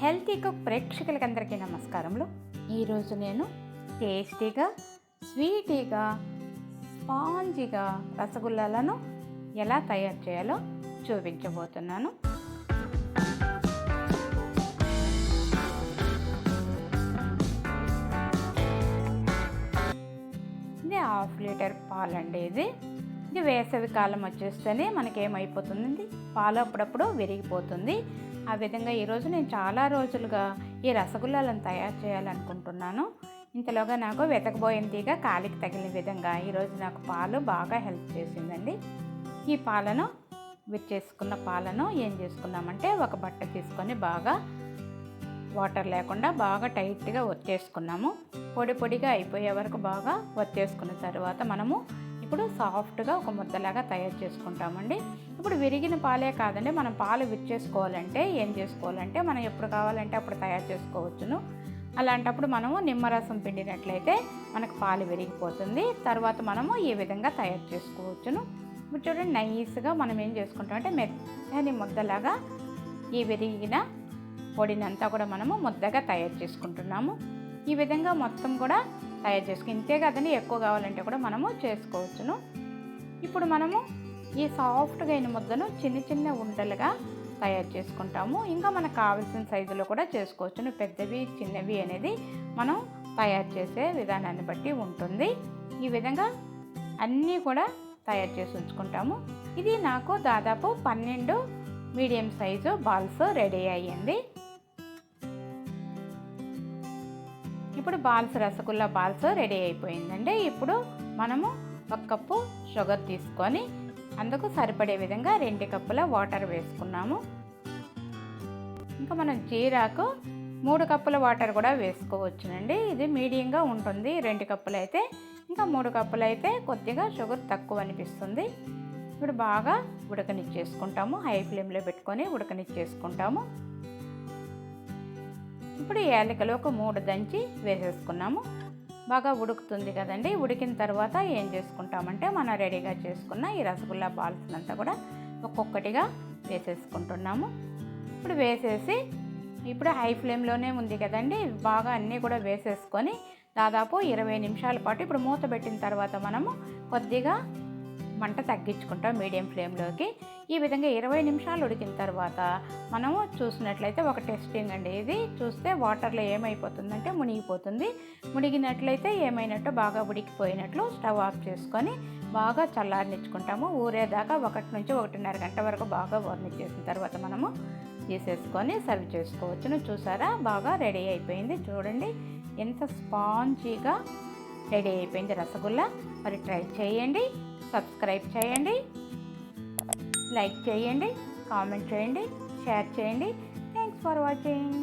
Healthy cook ప్రేక్షకులకందరికీ నమస్కారములు. ఈరోజు నేను టేస్టీగా, స్వీటీగా, స్పాంజీగా రసగుల్లాలను ఎలా తయారు చేయాలో చూపించబోతున్నాను. ఇది 1/2 లీటర్ పాలండి. ఇది వేసవి కాలం వచ్చేస్తేనే మనకేమైపోతుంది, పాలు అప్పుడప్పుడు విరిగిపోతుంది. ఆ విధంగా ఈరోజు నేను చాలా రోజులుగా ఈ రసగుల్లాలను తయారు చేయాలనుకుంటున్నాను. ఇంతలోగా నాకు వెతకబోయిన తీగ కాలికి తగిలిన విధంగా ఈరోజు నాకు పాలు బాగా హెల్ప్ చేసిందండి. ఈ పాలను విచ్చేసుకున్న పాలను ఏం చేసుకున్నామంటే ఒక బట్ట తీసుకొని బాగా వాటర్ లేకుండా బాగా టైట్గా ఒత్తేసుకున్నాము. పొడి పొడిగా అయిపోయే వరకు బాగా ఒత్తేసుకున్న తర్వాత మనము ఇప్పుడు సాఫ్ట్గా ఒక ముద్దలాగా తయారు చేసుకుంటామండి. ఇప్పుడు విరిగిన పాలే కాదండి, మనం పాలు విచ్చేసుకోవాలంటే ఏం చేసుకోవాలంటే మనం ఎప్పుడు కావాలంటే అప్పుడు తయారు చేసుకోవచ్చును. అలాంటప్పుడు మనము నిమ్మరసం పిండినట్లయితే మనకు పాలు విరిగిపోతుంది. తర్వాత మనము ఈ విధంగా తయారు చేసుకోవచ్చును. ఇప్పుడు చూడండి, నైస్గా మనం ఏం చేసుకుంటామంటే మెత్తని ముద్దలాగా ఈ విరిగిన పొడినంతా కూడా మనము ముద్దగా తయారు చేసుకుంటున్నాము. ఈ విధంగా మొత్తం కూడా తయారు చేసుకుని ఇంతే కదండి, ఎక్కువ కావాలంటే కూడా మనము చేసుకోవచ్చును. ఇప్పుడు మనము ఈ సాఫ్ట్గా అయిన ముద్దను చిన్న చిన్న ఉండలుగా తయారు చేసుకుంటాము. ఇంకా మనకు కావాల్సిన సైజులో కూడా చేసుకోవచ్చును. పెద్దవి చిన్నవి అనేది మనం తయారు చేసే విధానాన్ని బట్టి ఉంటుంది. ఈ విధంగా అన్నీ కూడా తయారు చేసి ఉంచుకుంటాము. ఇది నాకు దాదాపు 12 మీడియం సైజు బాల్స్ రెడీ అయ్యింది. ఇప్పుడు రసగుల్లా బాల్స్ రెడీ అయిపోయిందండి. ఇప్పుడు మనము 1 కప్పు షుగర్ తీసుకొని అందుకు సరిపడే విధంగా 2 కప్పుల వాటర్ వేసుకున్నాము. ఇంకా మనం జీరాకు 3 కప్పుల వాటర్ కూడా వేసుకోవచ్చునండి. ఇది మీడియంగా ఉంటుంది. 2 కప్పులు అయితే, ఇంకా 3 కప్పులు అయితే కొద్దిగా షుగర్ తక్కువ అనిపిస్తుంది. ఇప్పుడు బాగా ఉడకనిచ్చేసుకుంటాము. హై ఫ్లేమ్లో పెట్టుకొని ఉడకనిచ్చేసుకుంటాము. ఇప్పుడు యాలకులు ఒక 3 దంచి వేసేసుకున్నాము. బాగా ఉడుకుతుంది కదండి. ఉడికిన తర్వాత ఏం చేసుకుంటామంటే మనం రెడీగా చేసుకున్న ఈ రసగుల్లా బాల్స్ అంతా కూడా ఒక్కొక్కటిగా వేసేసుకుంటున్నాము. ఇప్పుడు వేసేసి ఇప్పుడు హై ఫ్లేమ్లోనే ఉంది కదండి, బాగా అన్నీ కూడా వేసేసుకొని దాదాపు 20 నిమిషాల పాటు ఇప్పుడు మూత పెట్టిన తర్వాత మనము కొద్దిగా మంట తగ్గించుకుంటాం మీడియం ఫ్లేమ్లోకి. ఈ విధంగా 20 నిమిషాలు ఉడికిన తర్వాత మనము చూసినట్లయితే ఒక టెస్టింగ్ అండి. ఇది చూస్తే వాటర్లో ఏమైపోతుందంటే మునిగిపోతుంది. మునిగినట్లయితే ఏమైనట్టు బాగా ఉడికిపోయినట్లు స్టవ్ ఆఫ్ చేసుకొని బాగా చల్లారనిచ్చుకుంటాము. ఊరేదాకా 1 నుంచి 1.5 గంట వరకు బాగా ఊరనిచ్చేసిన తర్వాత మనము తీసేసుకొని సర్వ్ చేసుకోవచ్చును. చూసారా, బాగా రెడీ అయిపోయింది. చూడండి ఎంత స్పాంజీగా రెడీ అయిపోయింది రసగుల్లా. మరి ట్రై చేయండి, సబ్స్క్రైబ్ చేయండి, లైక్ చేయండి, కామెంట్ చేయండి, షేర్ చేయండి. Thanks for watching.